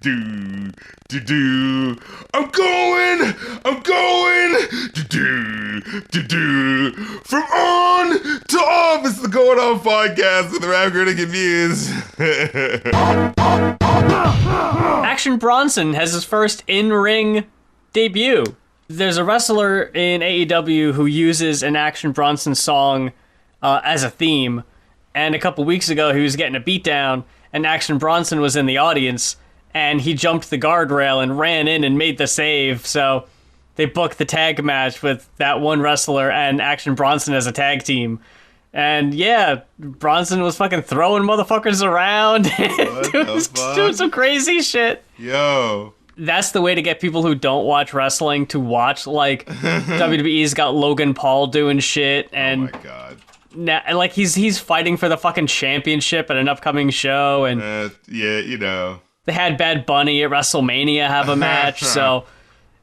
do do do. I'm going, do do do do. From on to off. It's the Going On podcast with the Rap Critic and Muse. Action Bronson has his first in-ring debut. There's a wrestler in AEW who uses an Action Bronson song as a theme, and a couple weeks ago he was getting a beatdown, and Action Bronson was in the audience, and he jumped the guardrail and ran in and made the save, so they booked the tag match with that one wrestler and Action Bronson as a tag team. And yeah, Bronson was fucking throwing motherfuckers around, doing some crazy shit. Yo. That's the way to get people who don't watch wrestling to watch. Like, WWE's got Logan Paul doing shit, and oh my god, now, like he's fighting for the fucking championship at an upcoming show, and yeah, you know, they had Bad Bunny at WrestleMania have a match, so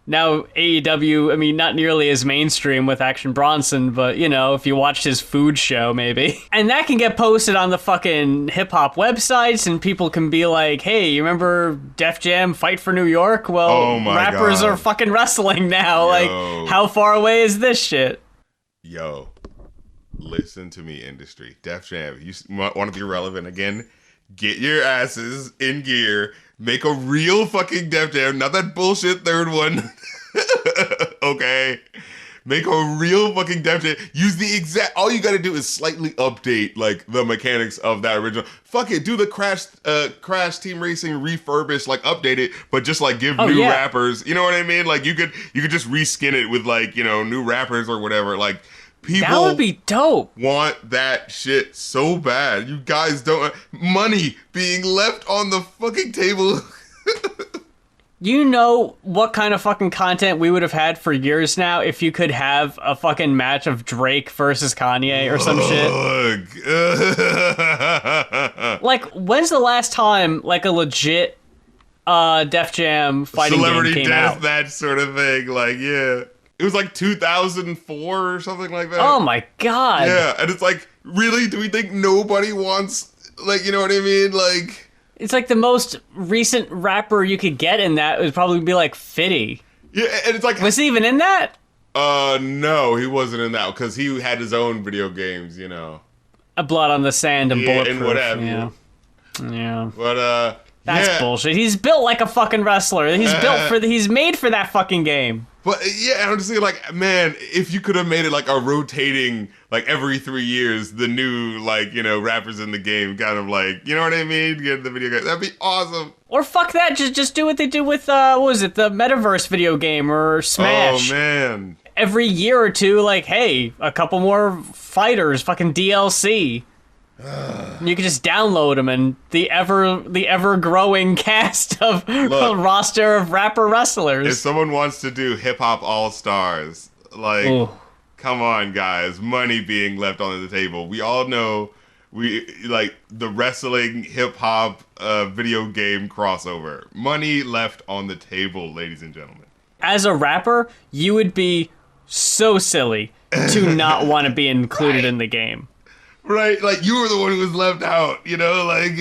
now AEW, I mean, not nearly as mainstream with Action Bronson, but, you know, if you watched his food show, maybe. And that can get posted on the fucking hip-hop websites, and people can be like, hey, you remember Def Jam Fight for New York? Well, rappers are fucking wrestling now. Like, how far away is this shit? Yo, listen to me, industry. Def Jam, you want to be relevant again? Get your asses in gear. Make a real fucking Def Jam, not that bullshit third one. Okay? Make a real fucking Def Jam. Use the exact, all you gotta do is slightly update, like, the mechanics of that original. Fuck it, do the Crash Team Racing refurbished, like, update it, but just, like, give new rappers, you know what I mean? Like, you could just reskin it with, like, you know, new rappers or whatever, like, people that would be dope. Want that shit so bad. You guys don't... Money being left on the fucking table. You know what kind of fucking content we would have had for years now if you could have a fucking match of Drake versus Kanye or some shit? Like, when's the last time, like, a legit Def Jam fighting Celebrity game came out? Celebrity deathmatch sort of thing. Like, yeah. It was like 2004 or something like that. Oh my god. Yeah, and it's like, really? Do we think nobody wants, like, you know what I mean? Like, it's like the most recent rapper you could get in that would probably be like Fitty. Yeah, and it's like, was he even in that? No, he wasn't in that because he had his own video games, you know. A Blood on the Sand and Bulletproof. And what have you. Yeah. But that's bullshit. He's built like a fucking wrestler. He's made for that fucking game. But yeah, I'm just saying, like, man, if you could have made it like a rotating, like every 3 years, the new, like, you know, rappers in the game, kind of like, you know what I mean? Get the video game, that'd be awesome. Or fuck that, just do what they do with what was it, the Metaverse video game or Smash. Oh man. Every year or two, like, hey, a couple more fighters, fucking DLC. You can just download them, and the ever growing cast of roster of rapper wrestlers. If someone wants to do hip hop all stars, like, come on, guys, money being left on the table. We all know we like the wrestling hip hop video game crossover. Money left on the table, ladies and gentlemen. As a rapper, you would be so silly to not want to be included in the game. Right, like, you were the one who was left out, you know, like...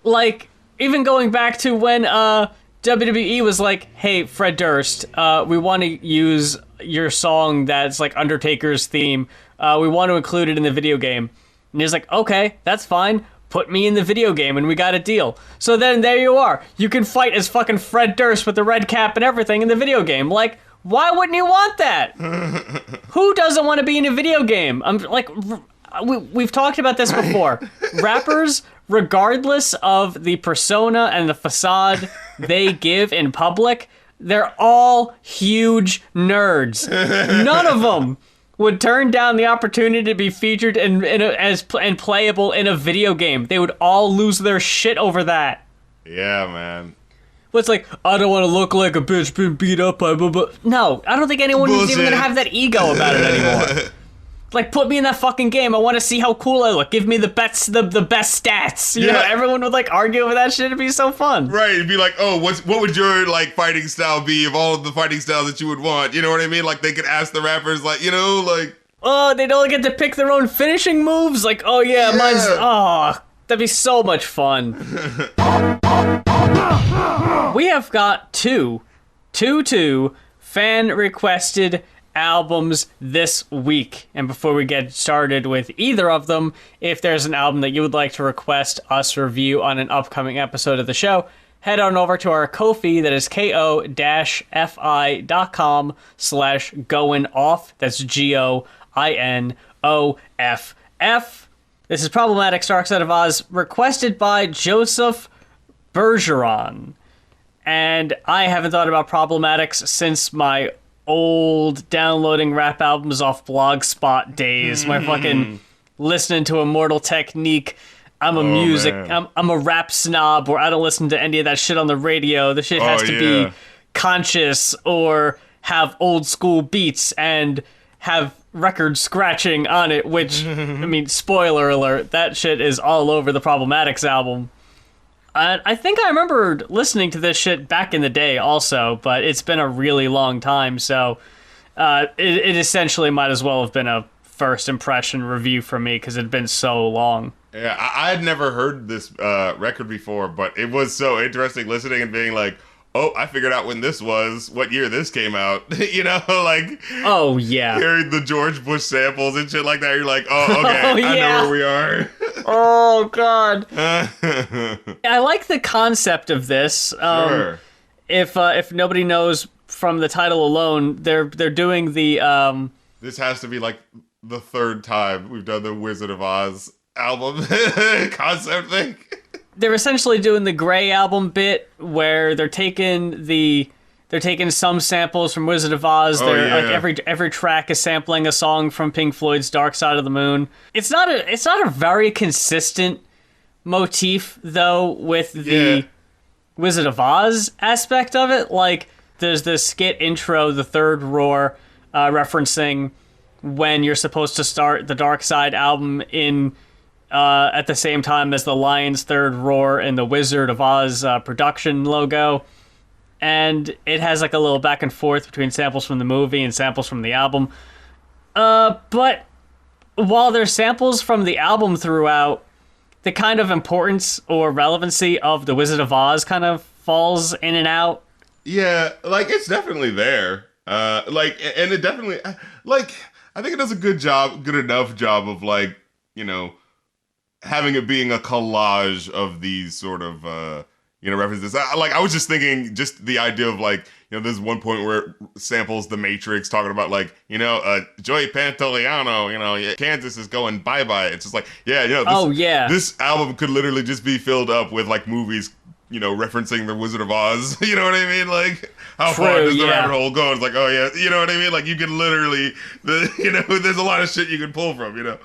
Like, even going back to when WWE was like, hey, Fred Durst, we want to use your song that's, like, Undertaker's theme. We want to include it in the video game. And he's like, okay, that's fine. Put me in the video game, and we got a deal. So then there you are. You can fight as fucking Fred Durst with the red cap and everything in the video game. Like, why wouldn't you want that? Who doesn't want to be in a video game? I'm like... We've talked about this before. Rappers, regardless of the persona and the facade they give in public, they're all huge nerds. None of them would turn down the opportunity to be featured and playable in a video game. They would all lose their shit over that. Yeah, man. But it's like, I don't want to look like a bitch being beat up by blah, blah. No, I don't think anyone is even going to have that ego about it anymore. Like, put me in that fucking game. I want to see how cool I look. Give me the best stats. You know, everyone would, like, argue over that shit. It'd be so fun. Right. It'd be like, oh, what would your, like, fighting style be of all of the fighting styles that you would want? You know what I mean? Like, they could ask the rappers, like, you know, like... Oh, they'd only get to pick their own finishing moves? Like, oh, yeah. Mine's... Oh, that'd be so much fun. we have got two fan-requested albums this week. And before we get started with either of them, if there's an album that you would like to request us review on an upcoming episode of the show, head on over to our Ko-fi, that is ko-fi.com/goinoff. That's GOINOFF. This is Problemaddicts Dark Side of Oz, requested by Joseph Bergeron. And I haven't thought about Problemaddicts since my old downloading rap albums off Blogspot days. My fucking listening to Immortal Technique. I'm a rap snob where I don't listen to any of that shit on the radio. The shit has to be conscious or have old school beats and have record scratching on it, which, I mean, spoiler alert, that shit is all over the Problemaddicts album. I think I remember listening to this shit back in the day also, but it's been a really long time, so it essentially might as well have been a first impression review for me because it had been so long. Yeah, I had never heard this record before, but it was so interesting listening and being like, oh, I figured out when this was, what year this came out. You know, like... Oh, yeah. Hearing the George Bush samples and shit like that, you're like, oh, okay, I know where we are. Oh, God. I like the concept of this. Sure. If nobody knows from the title alone, they're doing the... This has to be like the third time we've done the Wizard of Oz album concept thing. They're essentially doing the Grey album bit where they're taking some samples from Wizard of Oz. Like every track is sampling a song from Pink Floyd's Dark Side of the Moon. It's not a very consistent motif though with the Wizard of Oz aspect of it. Like there's this skit intro, The Third Roar, referencing when you're supposed to start the Dark Side album in at the same time as the Lion's Third Roar and the Wizard of Oz production logo. And it has like a little back and forth between samples from the movie and samples from the album. But while there's samples from the album throughout, the kind of importance or relevancy of the Wizard of Oz kind of falls in and out. Yeah, like it's definitely there. And it definitely, like, I think it does a good enough job of like, you know, having it being a collage of these sort of, references. I was just thinking, just the idea of like, you know, there's one point where it samples The Matrix talking about like, Joey Pantoliano, Kansas is going bye-bye. It's just like, this album could literally just be filled up with like movies, referencing the Wizard of Oz. You know what I mean? Like, how far does the rabbit hole go? It's like, oh yeah, you know what I mean? Like, you can literally, there's a lot of shit you can pull from,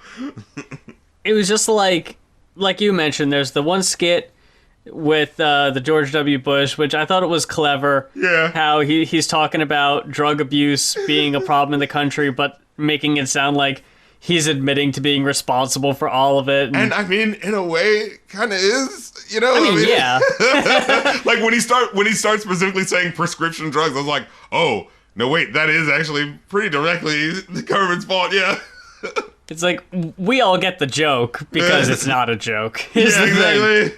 It was just like you mentioned, there's the one skit with the George W. Bush, which I thought it was clever. Yeah. How he's talking about drug abuse being a problem in the country, but making it sound like he's admitting to being responsible for all of it. And I mean, in a way, kind of is, yeah. Like when he starts specifically saying prescription drugs, I was like, oh, no, wait, that is actually pretty directly the government's fault, yeah. It's like, we all get the joke because it's not a joke. Yeah, exactly.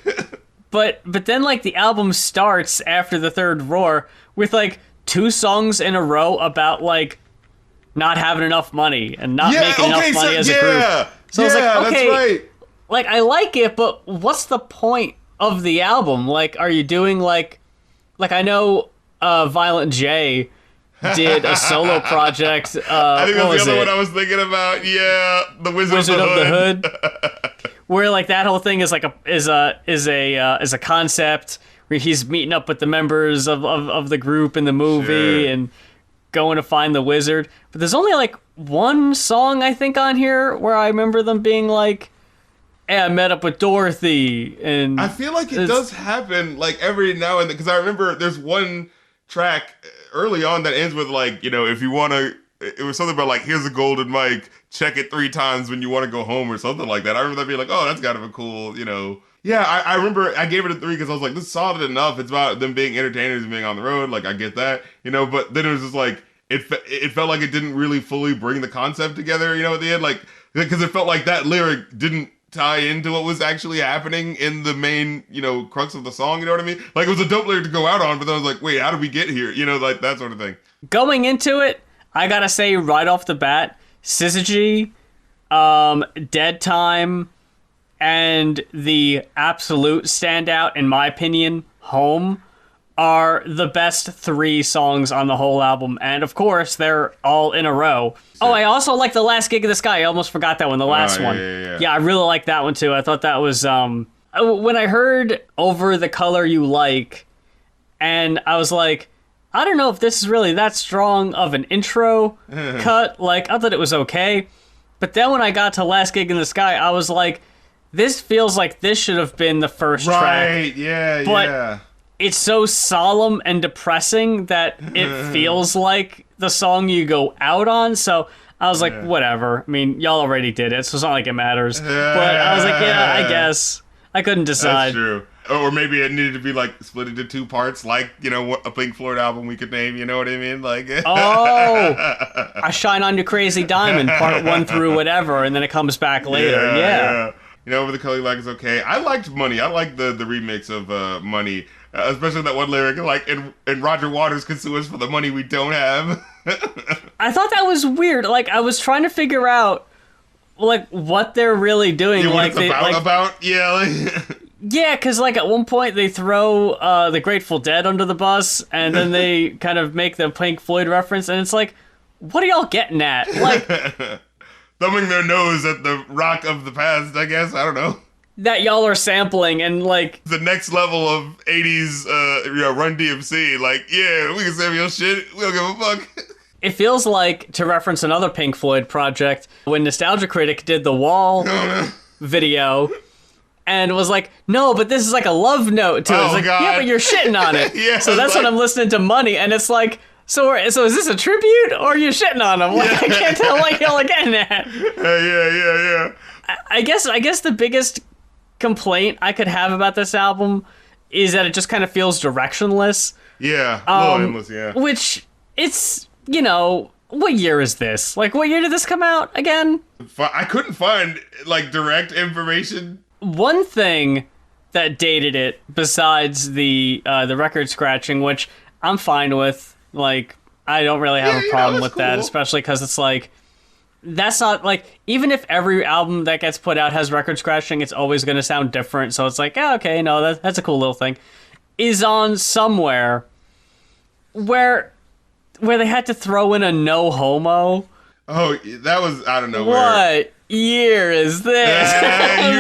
But then, like, the album starts after The Third Roar with, like, 2 songs in a row about, like, not having enough money and not making enough money as a group. So I was like, okay, that's right. Like, I like it, but what's the point of the album? Like, are you doing, like I know Violent J did a solo project. I think that's the other one I was thinking about. Yeah, the Wizard of the Hood. Where like that whole thing is like is a concept where he's meeting up with the members of the group in the movie and going to find the wizard. But there's only like one song I think on here where I remember them being like, "Hey, I met up with Dorothy," and I feel like it does happen like every now and then, because I remember there's one track early on that ends with like, if you want to, it was something about like, here's a golden mic, check it 3 times when you want to go home or something like that. I remember that being like, oh, that's kind of a cool, Yeah, I remember I gave it a 3 because I was like, this is solid enough. It's about them being entertainers and being on the road. Like, I get that, but then it was just like, it felt like it didn't really fully bring the concept together, at the end. Like, because it felt like that lyric didn't tie into what was actually happening in the main, you know, crux of the song, you know what I mean? Like, it was a dope lyric to go out on, but then I was like, wait, how did we get here? You know, like, that sort of thing. Going into it, I gotta say right off the bat, Syzygy, Dead Time, and the absolute standout, in my opinion, Home, are the best 3 songs on the whole album. And of course, they're all in a row. Oh, I also like The Last Gig in the Sky. I almost forgot that one, the last one. Yeah, I really like that one too. I thought that was, when I heard Over the Color You Like, and I was like, I don't know if this is really that strong of an intro cut. Like, I thought it was okay. But then when I got to Last Gig in the Sky, I was like, this feels like this should have been the first track. Right, yeah, but it's so solemn and depressing that it feels like the song you go out on. So I was like, whatever. I mean, y'all already did it, so it's not like it matters. But I was like, yeah, I guess. I couldn't decide. That's true. Or maybe it needed to be, like, split into 2 parts, like, you know, a Pink Floyd album we could name, you know what I mean? Like, oh, I Shine on You Crazy Diamond, part 1 through whatever, and then it comes back later. Yeah. You know, Over the Color You Like is okay. I liked Money. I liked the remix of Money. Especially that one lyric, like, and Roger Waters could sue us for the money we don't have. I thought that was weird. Like, I was trying to figure out, like, what they're really doing. What like, it's about? Yeah. Like, yeah, because, like, at one point they throw the Grateful Dead under the bus, and then they kind of make the Pink Floyd reference, and it's like, what are y'all getting at? Like, thumbing their nose at the rock of the past, I guess. I don't know. That y'all are sampling, and, like, the next level of 80s Run DMC. Like, yeah, we can sample your shit. We don't give a fuck. It feels like, to reference another Pink Floyd project, when Nostalgia Critic did the Wall video, and was like, no, but this is like a love note to it. It's like, God. Yeah, but you're shitting on it. Yeah, so that's when I'm listening to Money, and it's like, so is this a tribute, or are you shitting on him? Like, I can't tell what y'all are getting at. Yeah. I guess the biggest complaint I could have about this album is that it just kind of feels directionless. Yeah, a little aimless, yeah. Which, it's, you know, what year is this? Like, what year did this come out again? I couldn't find, like, direct information. One thing that dated it, besides the record scratching, which I'm fine with, like, I don't really have a problem with that, especially because it's like, that's not, like, even if every album that gets put out has record scratching, it's always going to sound different, so it's like, yeah, okay, no, that's a cool little thing, is on Somewhere, where they had to throw in a no homo. Oh, that was out of nowhere. What year is this? You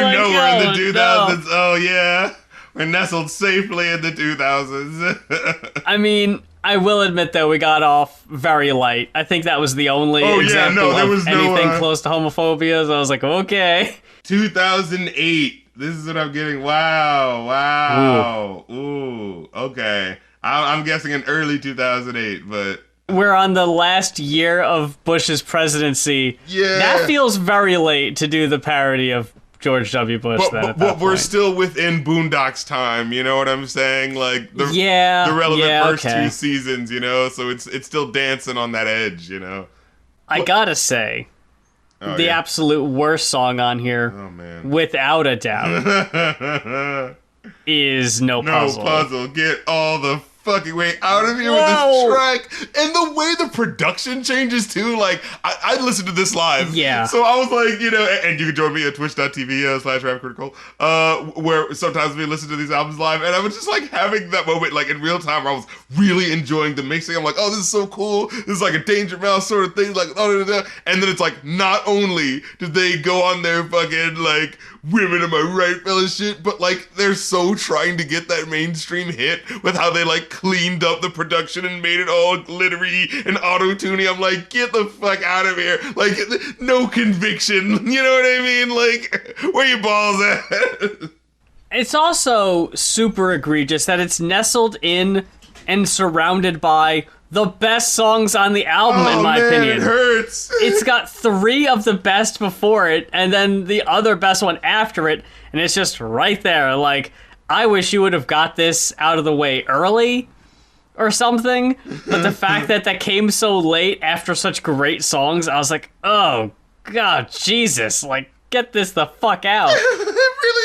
like, know we're in the 2000s. No. Oh, yeah. We're nestled safely in the 2000s. I mean, I will admit, though, we got off very light. I think that was the only example there of was anything no, close to homophobia, so I was like, okay. 2008. This is what I'm getting. Wow. Ooh. Okay. I'm guessing in early 2008, but... We're on the last year of Bush's presidency. Yeah. That feels very late to do the parody of George W. Bush. But we're still within Boondocks time, you know what I'm saying? Like, the relevant first 2 seasons, you know? So it's still dancing on that edge, you know? I gotta say, the absolute worst song on here, without a doubt, is No Puzzle. No Puzzle. Get all the fucking way out of here with this track. And the way the production changes too. Like, I listened to this live. Yeah. So I was like, you know, and you can join me at twitch.tv/rapcritical, where sometimes we listen to these albums live, and I was just like having that moment, like in real time, where I was really enjoying the mixing. I'm like, oh, this is so cool. This is like a Danger Mouse sort of thing. Like, and then it's like, not only did they go on their fucking, like, women am I right fella shit, but like they're so trying to get that mainstream hit with how they like cleaned up the production and made it all glittery and auto-tuning. I'm like, get the fuck out of here. Like, no conviction. You know what I mean? Like, where your balls at? It's also super egregious that it's nestled in and surrounded by the best songs on the album, in my opinion. It hurts. It's got 3 of the best before it, and then the other best one after it, and it's just right there. Like, I wish you would have got this out of the way early or something, but the fact that came so late after such great songs, I was like, oh, God, Jesus, like, get this the fuck out. It really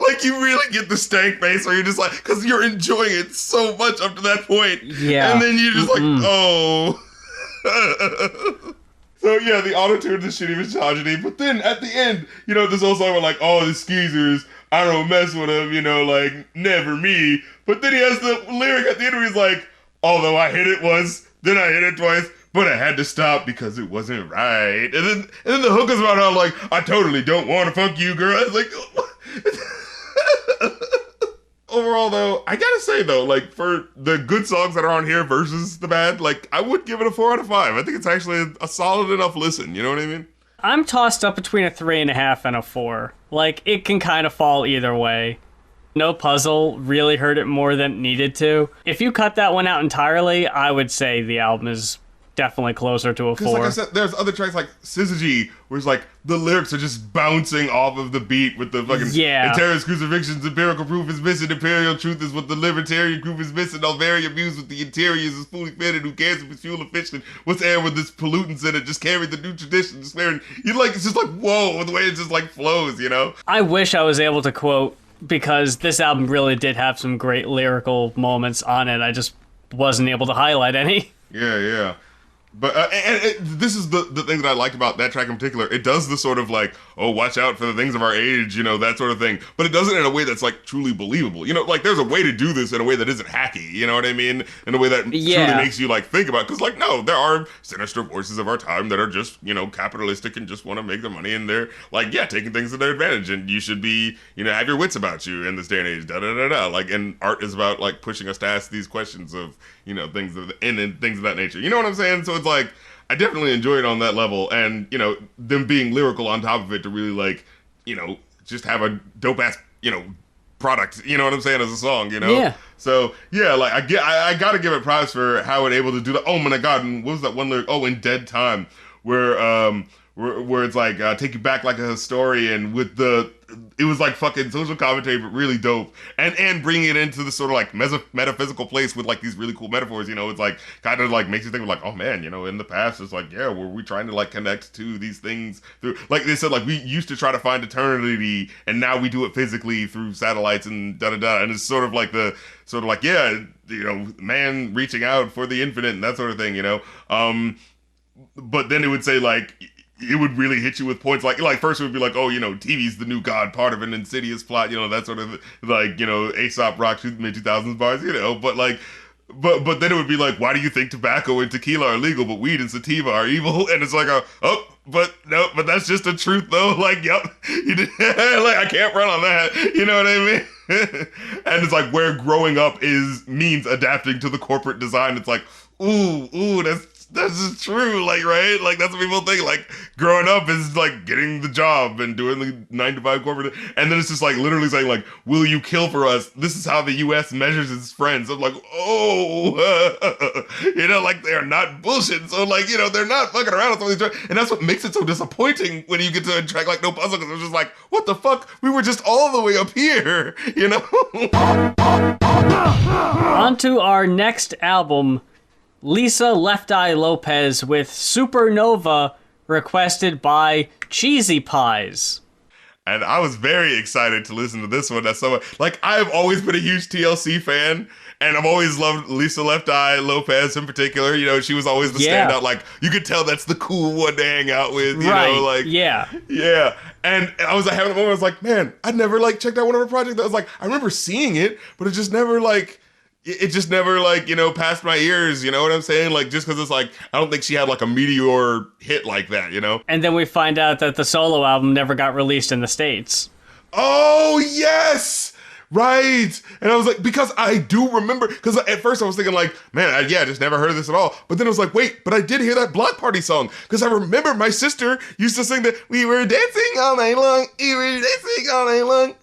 like, you really get the stank face where you're just like, because you're enjoying it so much up to that point. Yeah. And then you're just like, oh. So yeah, the auto-tune, the shitty misogyny, but then at the end, this whole song where like, oh, the skeezers, I don't mess with them, like, never me. But then he has the lyric at the end where he's like, although I hit it once, then I hit it twice, but I had to stop because it wasn't right. And then the hook is about how, like, I totally don't want to fuck you, girl. It's like, overall, though, I gotta say, though, like, for the good songs that are on here versus the bad, like, I would give it a 4 out of 5. I think it's actually a solid enough listen, you know what I mean? I'm tossed up between a 3.5 and a 4. Like, it can kind of fall either way. No Puzzle really hurt it more than it needed to. If you cut that one out entirely, I would say the album is definitely closer to a 4. Because like I said, there's other tracks like Syzygy, where it's like the lyrics are just bouncing off of the beat with the fucking Terrorist crucifixions, empirical proof is missing, imperial truth is what the libertarian group is missing, all very amused with the interiors is fully fitted, who cares if it's fuel efficient, what's air with this pollutants in it, just carry the new tradition, swearing, it's just like, whoa, the way it just like flows, I wish I was able to quote, because this album really did have some great lyrical moments on it, I just wasn't able to highlight any. Yeah. But this is the thing that I liked about that track in particular. It does the sort of like, oh, watch out for the things of our age, that sort of thing. But it does it in a way that's like truly believable. Like there's a way to do this in a way that isn't hacky. You know what I mean? In a way that truly makes you like think about. Because like, no, there are sinister voices of our time that are just capitalistic and just want to make their money, and they're like, yeah, taking things to their advantage. And you should be have your wits about you in this day and age. Da da da da. Like, and art is about like pushing us to ask these questions of things of and things of that nature. You know what I'm saying? So it's like, I definitely enjoy it on that level, and them being lyrical on top of it to really like just have a dope ass product, you know what I'm saying, as a song, Yeah. So yeah, like I gotta give it props for how it able to do that. Oh my god, and what was that one lyric? Oh, in Dead Time, where it's like take you back like a historian with it was like fucking social commentary, but really dope, and bringing it into the sort of like metaphysical place with like these really cool metaphors. It's like kind of like makes you think of like, oh man, in the past it's like, yeah, were we trying to like connect to these things through, like they said, like we used to try to find eternity, and now we do it physically through satellites and da da da, and it's sort of like yeah, man reaching out for the infinite and that sort of thing, but then it would say like, it would really hit you with points like first it would be like, oh, TV's the new god, part of an insidious plot, that sort of like, Aesop rock mid 2000s bars, but like, but then it would be like, why do you think tobacco and tequila are legal, but weed and sativa are evil? And it's like, but that's just the truth though. Like, yep, you did, like I can't run on that. You know what I mean? And it's like where growing up means adapting to the corporate design. It's like, ooh, that's just true, like, right? Like, that's what people think. Like, growing up is, like, getting the job and doing the 9-to-5 corporate. And then it's just, like, literally saying, like, will you kill for us? This is how the U.S. measures its friends. I'm like, like, they're not bullshit. So, like, they're not fucking around with some of these tracks. And that's what makes it so disappointing when you get to a track like No Puzzle, because it's just like, what the fuck? We were just all the way up here, On to our next album, Lisa Left Eye Lopes with Supernova, requested by Cheesy Pies. And I was very excited to listen to this one. That's so like, I've always been a huge TLC fan, and I've always loved Lisa Left Eye Lopes in particular. She was always the standout. Like, you could tell that's the cool one to hang out with. Yeah. And I was having a moment. I was like, man, I never like checked out one of her projects. I was like, I remember seeing it, but it just never passed my ears, you know what I'm saying? Like, just because it's like, I don't think she had like a meteor hit like that, And then we find out that the solo album never got released in the States. Oh, yes! Right. And I was like, because I do remember, because at first I was thinking like, man, I just never heard of this at all. But then I was like, wait, but I did hear that Block Party song. Because I remember my sister used to sing that, we were dancing all night long, we were dancing all night long.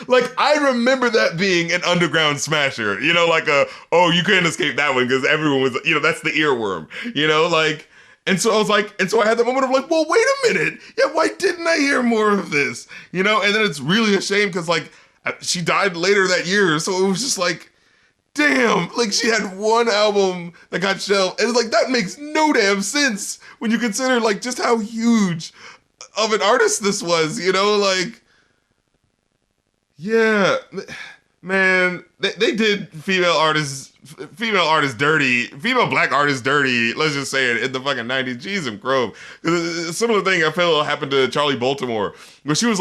Like, I remember that being an underground smasher, like you couldn't escape that one because everyone was, that's the earworm, like. And so I was like, I had that moment of like, well, wait a minute. Yeah, why didn't I hear more of this? And then it's really a shame because like she died later that year. So it was just like, damn, like she had one album that got shelved. And it's like, that makes no damn sense when you consider like just how huge of an artist this was, you know, like, yeah, man, they did female black artists dirty, let's just say it, in the fucking 90s. Jeez and Grove. A similar thing I feel happened to Charlie Baltimore, where she was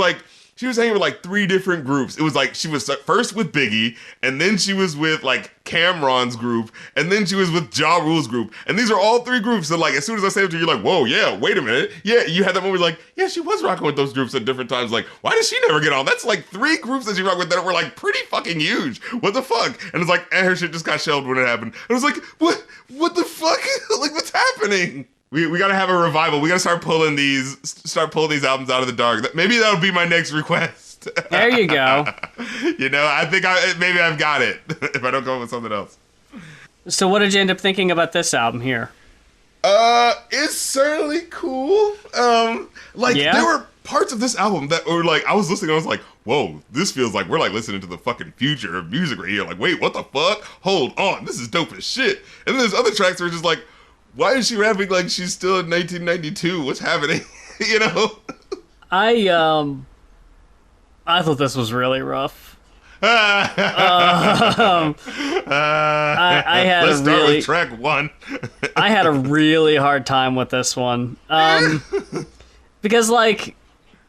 hanging with like 3 different groups. It was like she was first with Biggie, and then she was with like Cameron's group, and then she was with Ja Rule's group. And these are all 3 groups. So like, as soon as I say it to you, you're like, whoa, yeah, wait a minute. Yeah, you had that moment like, yeah, she was rocking with those groups at different times. Like, why did she never get on? That's like 3 groups that she rocked with that were like pretty fucking huge. What the fuck? And it's like, and her shit just got shelved when it happened. And I was like, what the fuck? Like, what's happening? We gotta have a revival. We gotta start pulling these albums out of the dark. Maybe that'll be my next request. There you go. You know, I think maybe I've got it if I don't go with something else. So what did you end up thinking about this album here? It's certainly cool. There were parts of this album that were like, I was listening, I was like, whoa, this feels like we're like listening to the fucking future of music right here. Like, wait, what the fuck? Hold on, this is dope as shit. And then there's other tracks where it's just like, why is she rapping like she's still in 1992? What's happening? You know? I thought this was really rough. I had Let's start with track 1. I had a really hard time with this one. Because, like,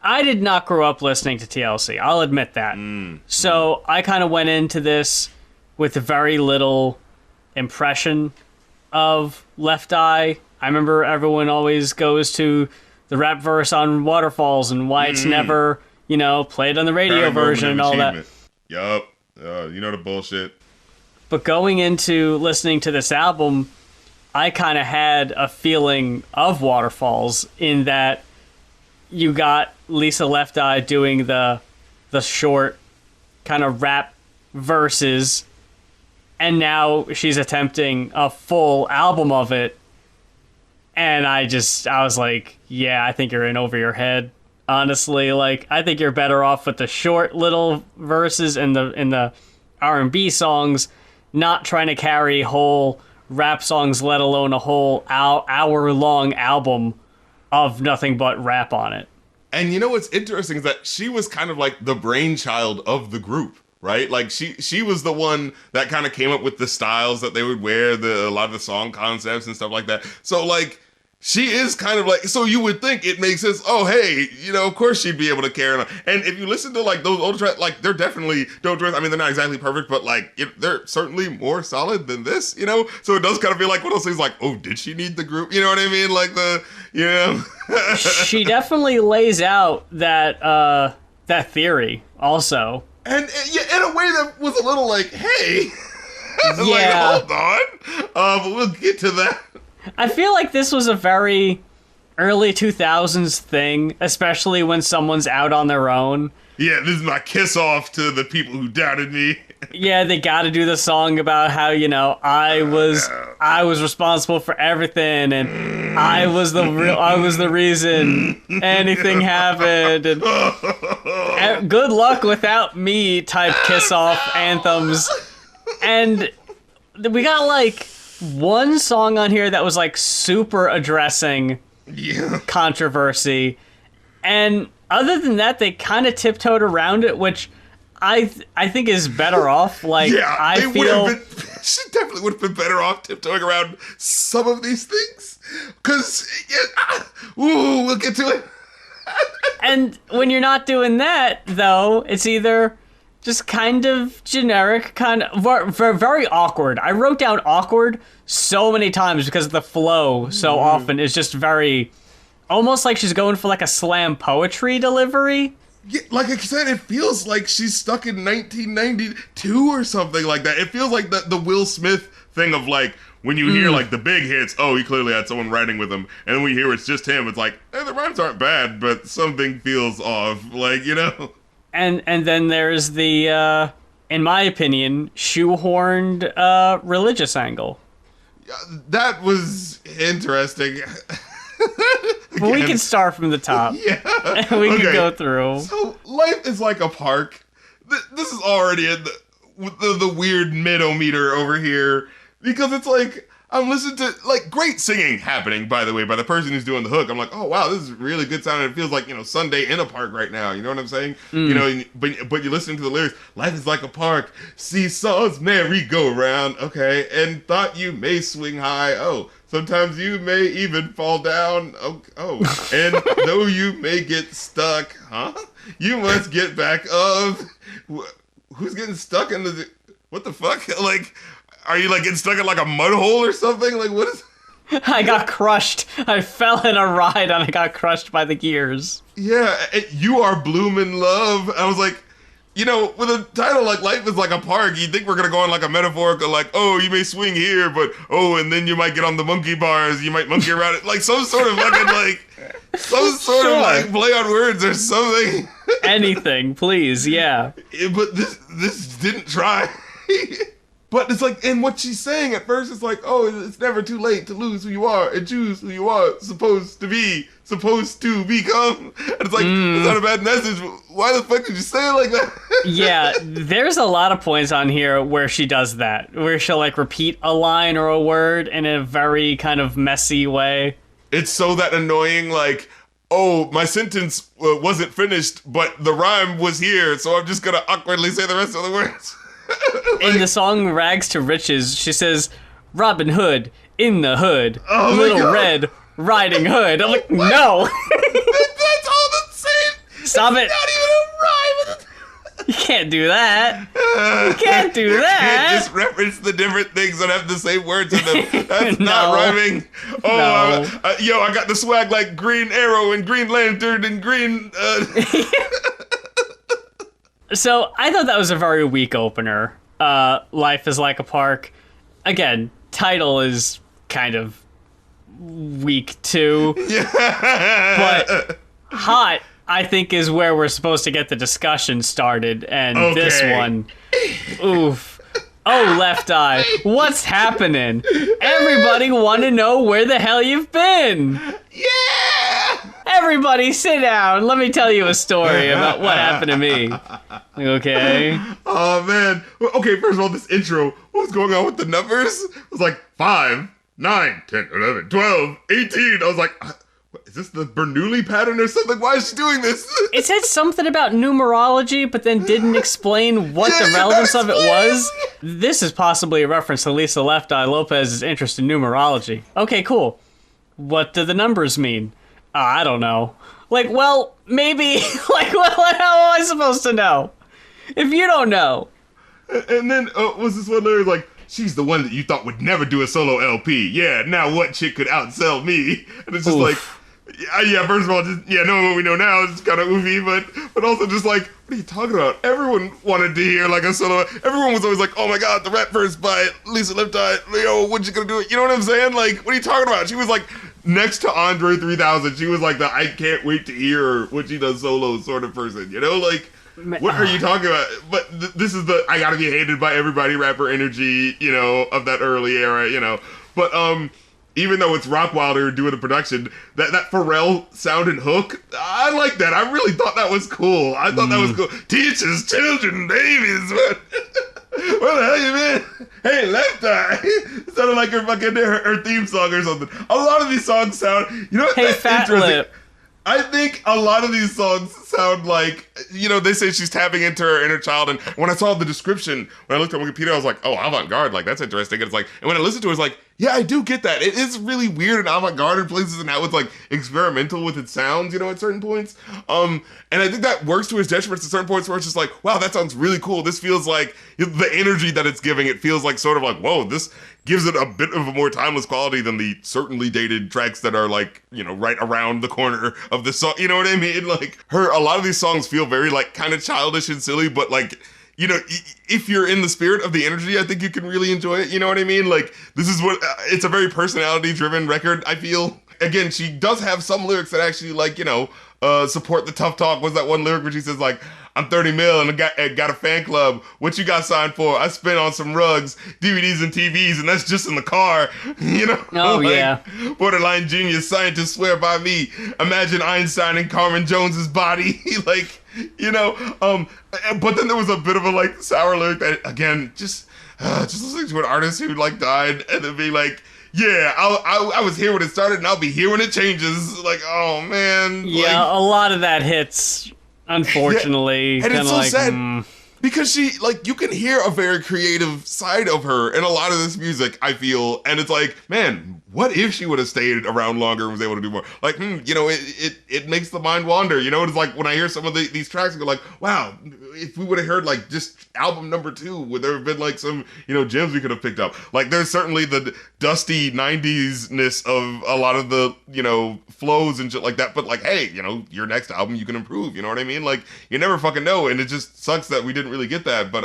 I did not grow up listening to TLC. I'll admit that. So I kind of went into this with very little impression of Left Eye. I remember everyone always goes to the rap verse on Waterfalls and why it's never, played on the radio version and all that. Yup. You know the bullshit. But going into listening to this album, I kind of had a feeling of Waterfalls in that you got Lisa Left Eye doing the short kind of rap verses, and now she's attempting a full album of it. And I was like, yeah, I think you're in over your head. Honestly, like, I think you're better off with the short little verses in the R&B songs, not trying to carry whole rap songs, let alone a whole hour-long album of nothing but rap on it. And you know what's interesting is that she was kind of like the brainchild of the group, right? Like, she was the one that kind of came up with the styles that they would wear, a lot of the song concepts and stuff like that. So, like, she is kind of like, so you would think it makes sense. Oh, hey, of course she'd be able to carry on. And if you listen to like those older tracks, like they're definitely dope tracks. I mean, they're not exactly perfect, but like they're certainly more solid than this, So it does kind of feel like one of those things like, oh, did she need the group? You know what I mean? Like She definitely lays out that theory also. And yeah, in a way that was a little like, hey, yeah. Like, hold on. But we'll get to that. I feel like this was a very early 2000s thing, especially when someone's out on their own. Yeah, this is my kiss off to the people who doubted me. Yeah, they got to do the song about how, I was responsible for everything, and I was the reason anything happened, and good luck without me type kiss off anthems. And we got like one song on here that was like super addressing controversy, and other than that, they kind of tiptoed around it, which I think is better off. Like, yeah, she definitely would have been better off tiptoeing around some of these things, because we'll get to it. And when you're not doing that, though, it's either just kind of generic, kind of very awkward. I wrote down awkward so many times because the flow so often is just very, almost like she's going for like a slam poetry delivery. Yeah, like I said, it feels like she's stuck in 1992 or something like that. It feels like the Will Smith thing of like, when you hear like the big hits, oh, he clearly had someone writing with him, and then we hear it's just him. It's like, the rhymes aren't bad, but something feels off. Like, And then there's the, in my opinion, shoehorned religious angle. That was interesting. But we can start from the top. Yeah. And we can go through. So life is like a park. This is already the weird midometer over here, because it's like, I'm listening to, like, great singing happening, by the way, by the person who's doing the hook. I'm like, oh, wow, this is really good sound. It feels like, Sunday in a park right now. You know what I'm saying? But you're listening to the lyrics. Life is like a park. Seesaws, merry-go-round. Okay. And thought you may swing high. Oh, sometimes you may even fall down. Oh. And though you may get stuck, you must get back up. Who's getting stuck in the... What the fuck? Like... Are you, like, getting stuck in, like, a mud hole or something? Like, what is... I got crushed. I fell in a ride and I got crushed by the gears. Yeah, you are bloomin' love. I was like, with a title like Life is Like a Park, you'd think we're going to go on, like, a metaphorical, like, oh, you may swing here, but, and then you might get on the monkey bars, you might monkey around it. Like, some sort of fucking, like, like, play on words or something. Anything, please, yeah. But this didn't try. But it's like, and what she's saying at first is like, oh, it's never too late to lose who you are and choose who you are supposed to become. And it's like, it's not a bad message. Why the fuck did you say it like that? Yeah, there's a lot of points on here where she does that, where she'll, like, repeat a line or a word in a very kind of messy way. It's so that annoying, like, oh, my sentence wasn't finished, but the rhyme was here, so I'm just gonna awkwardly say the rest of the words. Like, in the song Rags to Riches, she says, Robin Hood, in the hood, oh Little Red Riding Hood. I'm like, no! That's all the same! Stop it! Not even a rhyme! You can't do that! You can't do that! You can't just reference the different things that have the same words in them. That's not rhyming. Oh, no. I got the swag like Green Arrow and Green Lantern and Green... So, I thought that was a very weak opener. Life is Like a Park. Again, title is kind of weak too. But Hot, I think, is where we're supposed to get the discussion started. And This one, oof. Oh, Left Eye, what's happening? Everybody want to know where the hell you've been. Yeah! Everybody sit down. Let me tell you a story about what happened to me. Like, okay. Oh, man. Okay, first of all, this intro, what was going on with the numbers? It was like 5, 9, 10, 11, 12, 18. I was like, is this the Bernoulli pattern or something? Why is she doing this? It said something about numerology, but then didn't explain what the relevance of it was. This is possibly a reference to Lisa Left Eye Lopez's interest in numerology. Okay, cool. What do the numbers mean? I don't know. Like, well, maybe, like, well, how am I supposed to know? If you don't know. And then, was this one lyric like, she's the one that you thought would never do a solo LP. Yeah, now what chick could outsell me? And it's just like, yeah, first of all, knowing what we know now is kind of oofy, but also just like, what are you talking about? Everyone wanted to hear like a solo. Everyone was always like, oh my god, the rap verse by Lisa Left Eye. Leo, when's she gonna do it? You know what I'm saying? Like, what are you talking about? She was like, next to Andre 3000, she was like the I can't wait to hear what she does solo sort of person. You know, like, what are you talking about? But this is the I gotta be hated by everybody rapper energy, of that early era, But even though it's Rockwilder doing the production, that Pharrell sound and hook, I like that. I really thought that was cool. I thought that was cool. Teaches children, babies. Where the hell you been? Hey, Left Eye. It sounded like her theme song or something. A lot of these songs sound, Hey, Fat Lip. I think a lot of these songs sound like, they say she's tapping into her inner child. And when I saw the description, when I looked at Wikipedia, I was like, oh, avant-garde, like, that's interesting. And it's like, and when I listened to it, I was like, yeah, I do get that. It is really weird and avant-garde in places and how it's, like, experimental with its sounds, at certain points. And I think that works to his detriment at certain points where it's just like, wow, that sounds really cool. This feels like the energy that it's giving. It feels like sort of like, whoa, this gives it a bit of a more timeless quality than the certainly dated tracks that are like, right around the corner of the song. You know what I mean? Like, a lot of these songs feel very like kind of childish and silly, but like, if you're in the spirit of the energy, I think you can really enjoy it. You know what I mean? Like, this is what, it's a very personality driven record, I feel. Again, she does have some lyrics that actually like, support the tough talk. Was that one lyric where she says like, I'm 30 mil and I got a fan club. What you got signed for? I spent on some rugs, DVDs, and TVs, and that's just in the car. You know? Oh, like, yeah. Borderline genius, scientists swear by me. Imagine Einstein and Carmen Jones's body. Like, you know? But then there was a bit of a, like, sour lyric that, again, just listening to an artist who, like, died and then being like, yeah, I was here when it started and I'll be here when it changes. Like, oh, man. Yeah, like, a lot of that hits, unfortunately. Yeah, and it's so like, sad. Because she, like, you can hear a very creative side of her in a lot of this music, I feel. And it's like, man, what if she would have stayed around longer and was able to do more? Like, you know, it makes the mind wander. You know, it's like when I hear some of these tracks, I go like, wow, if we would have heard, like, just album number 2, would there have been, like, some, you know, gems we could have picked up? Like, there's certainly the dusty 90s-ness of a lot of the, you know, flows and shit like that. But, like, hey, you know, your next album, you can improve. You know what I mean? Like, you never fucking know. And it just sucks that we didn't really get that. But,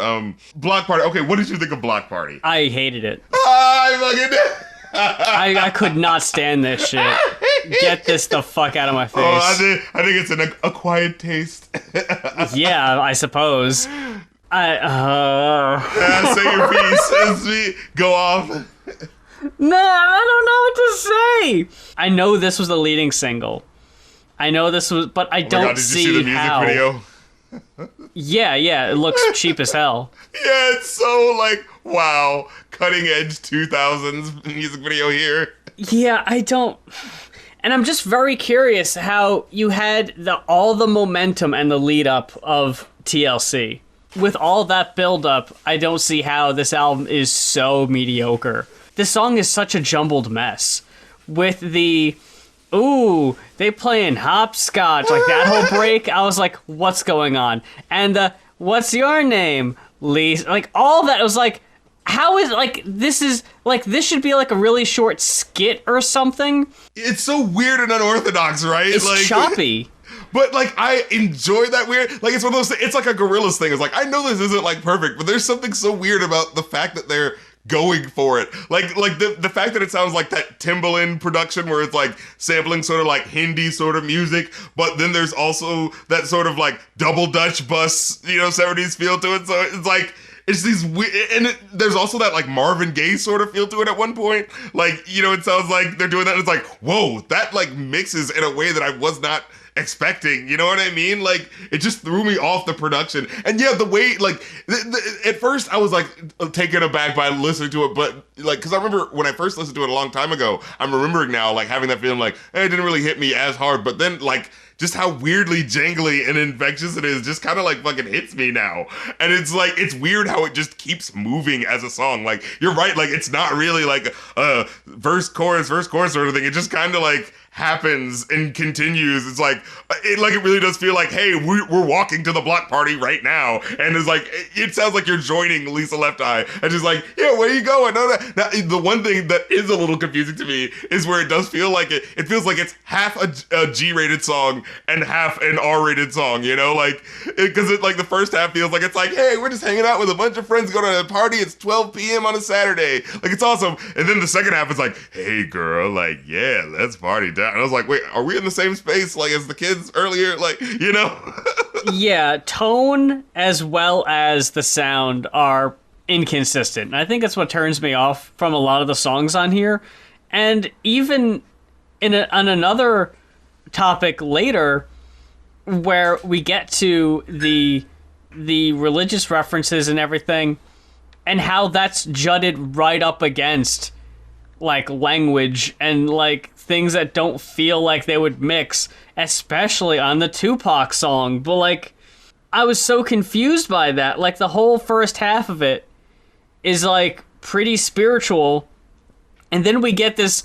Block Party. Okay, what did you think of Block Party? I hated it. I fucking I could not stand this shit. Get this the fuck out of my face. Oh, I think it's an acquired taste. Yeah, I suppose. Say your piece as we go off. No, I don't know what to say. I know this was the leading single. I know this was, but I don't God, did see you see the music how. video? Yeah, it looks cheap as hell. Yeah, it's so like, wow, cutting edge 2000s music video here. Yeah, I don't. And I'm just very curious how you had all the momentum and the lead up of TLC. With all that build up, I don't see how this album is so mediocre. This song is such a jumbled mess. With the, ooh, they playing hopscotch, like that whole break, I was like, what's going on? And the, what's your name, Lisa? Like, all that, it was like, how is, like, this should be like a really short skit or something. It's so weird and unorthodox, right? It's like, choppy. But, like, I enjoy that weird, like, it's one of those things, it's like a Gorillaz thing. It's like, I know this isn't, like, perfect, but there's something so weird about the fact that they're going for it. Like the fact that it sounds like that Timbaland production where it's like sampling sort of like Hindi sort of music, but then there's also that sort of like double Dutch bus, you know, 70s feel to it. So it's like, it's these weird, and there's also that like Marvin Gaye sort of feel to it at one point. Like, you know, it sounds like they're doing that. And it's like, whoa, that like mixes in a way that I was not expecting, you know what I mean? Like, it just threw me off the production. And yeah, the way, like, at first I was like taken aback by listening to it, but like, because I remember when I first listened to it a long time ago, I'm remembering now like having that feeling like, it didn't really hit me as hard, but then like just how weirdly jangly and infectious it is just kind of like fucking hits me now. And it's like, it's weird how it just keeps moving as a song. Like, you're right, like it's not really like a verse chorus sort of thing. It just kind of like happens and continues. It's like it really does feel like, hey, we're walking to the block party right now, and it's like it sounds like you're joining Lisa Left Eye, and just like, yeah, where are you going? No, now, the one thing that is a little confusing to me is where it does feel like it feels like it's half a G-rated song and half an R-rated song, you know, like because it like the first half feels like it's like, hey, we're just hanging out with a bunch of friends going to a party. It's 12 p.m. on a Saturday, like it's awesome, and then the second half is like, hey, girl, like, yeah, let's party down. And I was like, wait, are we in the same space like as the kids earlier? Like, you know? Yeah, tone as well as the sound are inconsistent. And I think that's what turns me off from a lot of the songs on here. And even on another topic later, where we get to the religious references and everything, and how that's jutted right up against like language and like things that don't feel like they would mix, especially on the Tupac song. But like, I was so confused by that. Like, the whole first half of it is like pretty spiritual, and then we get this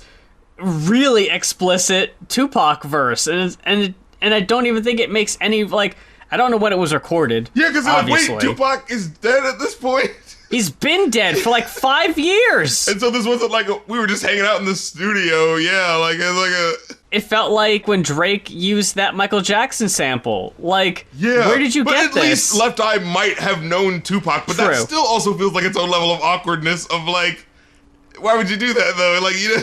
really explicit Tupac verse, and I don't even think it makes any, like, I don't know when it was recorded. Yeah, because wait, Tupac is dead at this point. He's been dead for like 5 years. And so this wasn't like we were just hanging out in the studio. Yeah, like it's like a... It felt like when Drake used that Michael Jackson sample. Like, yeah, where did you get this? But at least Left Eye might have known Tupac, but that still also feels like its own level of awkwardness of like, why would you do that though? Like, you know...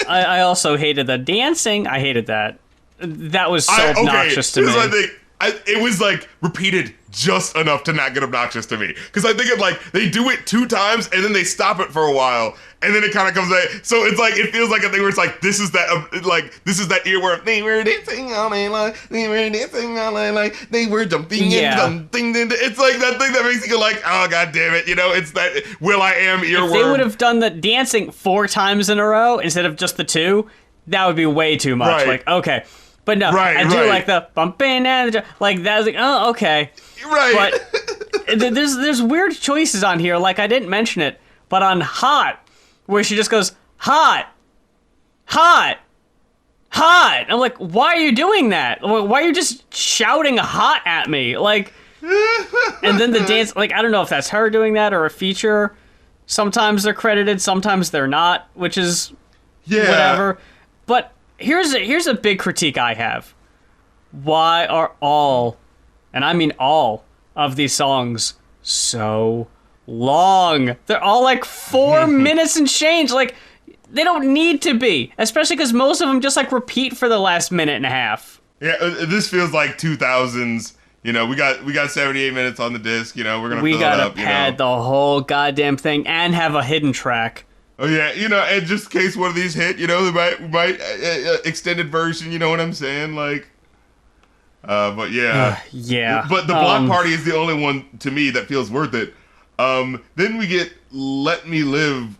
I also hated the dancing. I hated that. That was so obnoxious to me. I think it was like repeated just enough to not get obnoxious to me. Because I think it like they do it 2 times and then they stop it for a while and then it kind of comes back. So it's like it feels like a thing where it's like this is that earworm. They were dancing all night long. They were dancing all night long. They were jumping and jumping. It's like that thing that makes you go like, oh god damn it, you know? It's that Will.i.am earworm. If they would have done the dancing 4 times in a row instead of just the 2, that would be way too much. Right. Like okay. But no, I do like the bumping and like that's like, oh, okay. Right. But there's weird choices on here. Like I didn't mention it, but on Hot, where she just goes hot, hot, hot. I'm like, why are you doing that? Why are you just shouting hot at me? Like, and then the dance. Like I don't know if that's her doing that or a feature. Sometimes they're credited, sometimes they're not, which is whatever. But here's a big critique I have. Why are all, and I mean all, of these songs so long? They're all like 4 minutes and change. Like, they don't need to be. Especially because most of them just like repeat for the last minute and a half. Yeah, this feels like 2000s. You know, we got 78 minutes on the disc. You know, we're gonna fill it up. We gotta pad the whole goddamn thing and have a hidden track. Oh yeah, you know, and just in case one of these hit, you know, we might extended version. You know what I'm saying? Like, but yeah, yeah. But the block party is the only one to me that feels worth it. Then we get "Let Me Live,"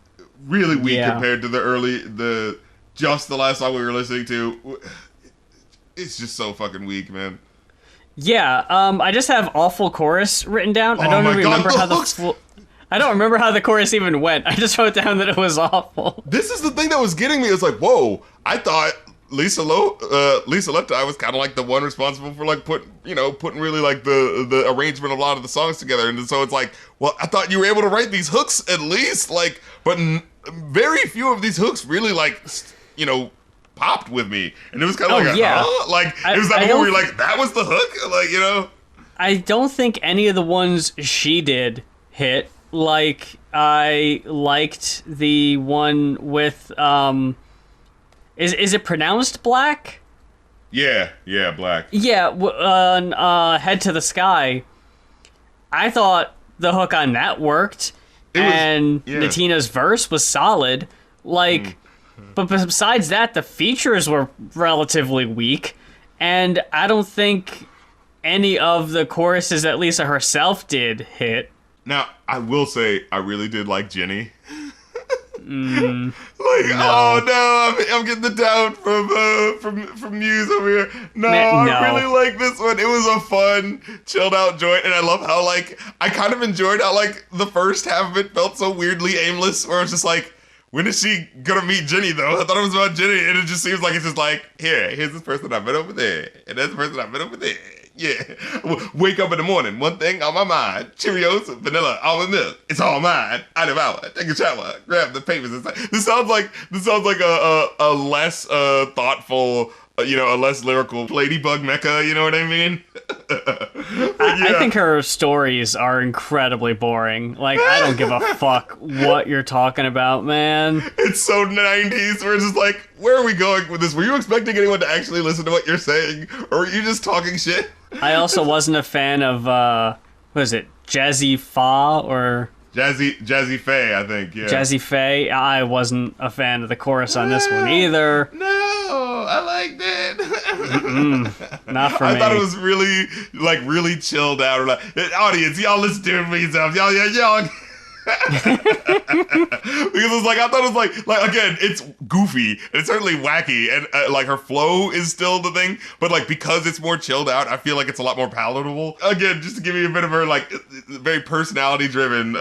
really weak compared to the last song we were listening to. It's just so fucking weak, man. Yeah, I just have awful chorus written down. I don't remember how I don't remember how the chorus even went. I just wrote down that it was awful. This is the thing that was getting me. It's like, whoa, I thought Lisa Lepti was kind of like the one responsible for like putting really like the arrangement of a lot of the songs together. And so it's like, well, I thought you were able to write these hooks at least, like, but very few of these hooks really like, you know, popped with me. And it was kind of like, it was that moment where you're like, that was the hook? Like, you know? I don't think any of the ones she did hit. Like, I liked the one with, is it pronounced Black? Yeah, Black. Yeah, on Head to the Sky. I thought the hook on that worked, Natina's verse was solid. Like, but besides that, the features were relatively weak, and I don't think any of the choruses that Lisa herself did hit. Now, I will say, I really did like Jenny. No. Oh no, I'm getting the down from Muse over here. No, I really like this one. It was a fun, chilled out joint, and I love how like I kind of enjoyed how like the first half of it felt so weirdly aimless, where it's just like, when is she gonna meet Jenny though? I thought it was about Jenny, and it just seems like it's just like, here's this person I met over there, and that's the person I met over there. Yeah. Wake up in the morning, one thing on my mind: Cheerios, vanilla, almond milk. It's all mine. I devour. Take a shower. Grab the papers. This sounds like a less thoughtful, a less lyrical Ladybug Mecca. You know what I mean? I think her stories are incredibly boring. Like, I don't give a fuck what you're talking about, man. It's so 90s. We're just like, where are we going with this? Were you expecting anyone to actually listen to what you're saying, or were you just talking shit? I also wasn't a fan of, what is it, Jazzy Fa, or... Jazzy Faye, I think, yeah. Jazzy Faye. I wasn't a fan of the chorus on this one either. No, I liked it. Not for me. I thought it was really chilled out. Or like, audience, y'all listen to me yourself. Y'all. Because it's like, I thought it was like again, it's goofy and it's certainly wacky, and like her flow is still the thing, but like because it's more chilled out, I feel like it's a lot more palatable. Again, just to give you a bit of her like very personality driven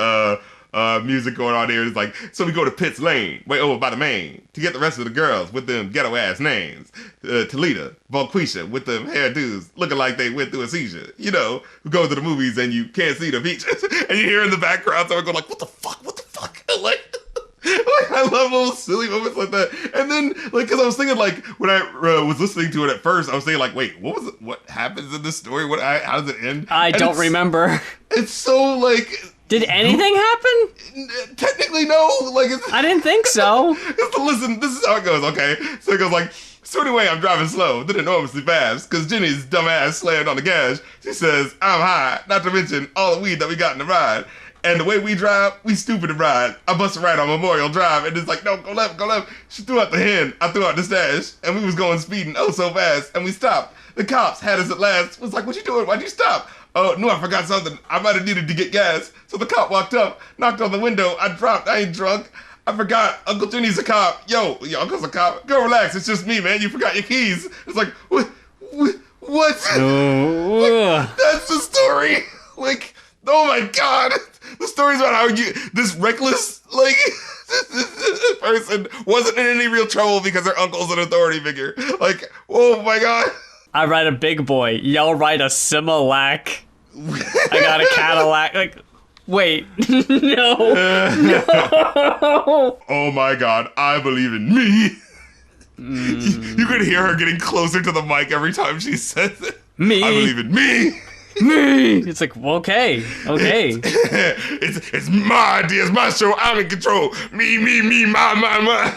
music going on here. It's like, so we go to Pitt's Lane, way over by the main, to get the rest of the girls with them ghetto ass names. Talita, Bonquisha with them hairdos looking like they went through a seizure. You know, who goes to the movies and you can't see the features, and you hear in the background someone go like, what the fuck? Like, I love little silly moments like that. And then, like, because I was thinking, like, when I was listening to it at first, I was thinking, like, wait, what was it? What happens in this story? How does it end? I don't remember. It's so, like... Did anything happen? Technically, no. Like, I didn't think so. Listen, this is how it goes, okay? So it goes like, So anyway, I'm driving slow, then enormously fast, because Jenny's dumbass slammed on the gas. She says, I'm high, not to mention all the weed that we got in the ride. And the way we drive, we stupid to ride. I busted right on Memorial Drive, and it's like, no, go left, go left. She threw out the hen, I threw out the stash, and we was going speeding oh so fast, and we stopped. The cops had us at last. Was like, what you doing? Why'd you stop? Oh, no, I forgot something. I might have needed to get gas. So the cop walked up, knocked on the window. I dropped. I ain't drunk. I forgot. Uncle Jenny's a cop. Yo, your uncle's a cop. Go relax. It's just me, man. You forgot your keys. It's like, what? That's the story. Like, oh my God. The story's about how this reckless, like, this person wasn't in any real trouble because her uncle's an authority figure. Like, oh my God. I ride a big boy. Y'all ride a Similac. I got a Cadillac. Like, wait. No. Oh my God. I believe in me. You could hear her getting closer to the mic every time she says it. Me. I believe in me. Me. It's like, well, okay. It's my ideas, my show. I'm in control. Me, my.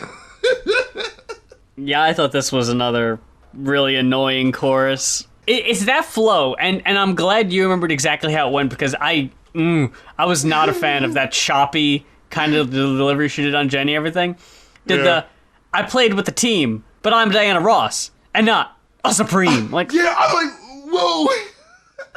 Yeah, I thought this was another really annoying chorus. It's that flow, and I'm glad you remembered exactly how it went, because I was not a fan of that choppy kind of delivery she did on Jenny. Everything I played with the team, but I'm Diana Ross and not a Supreme. Like, yeah, I'm like, whoa.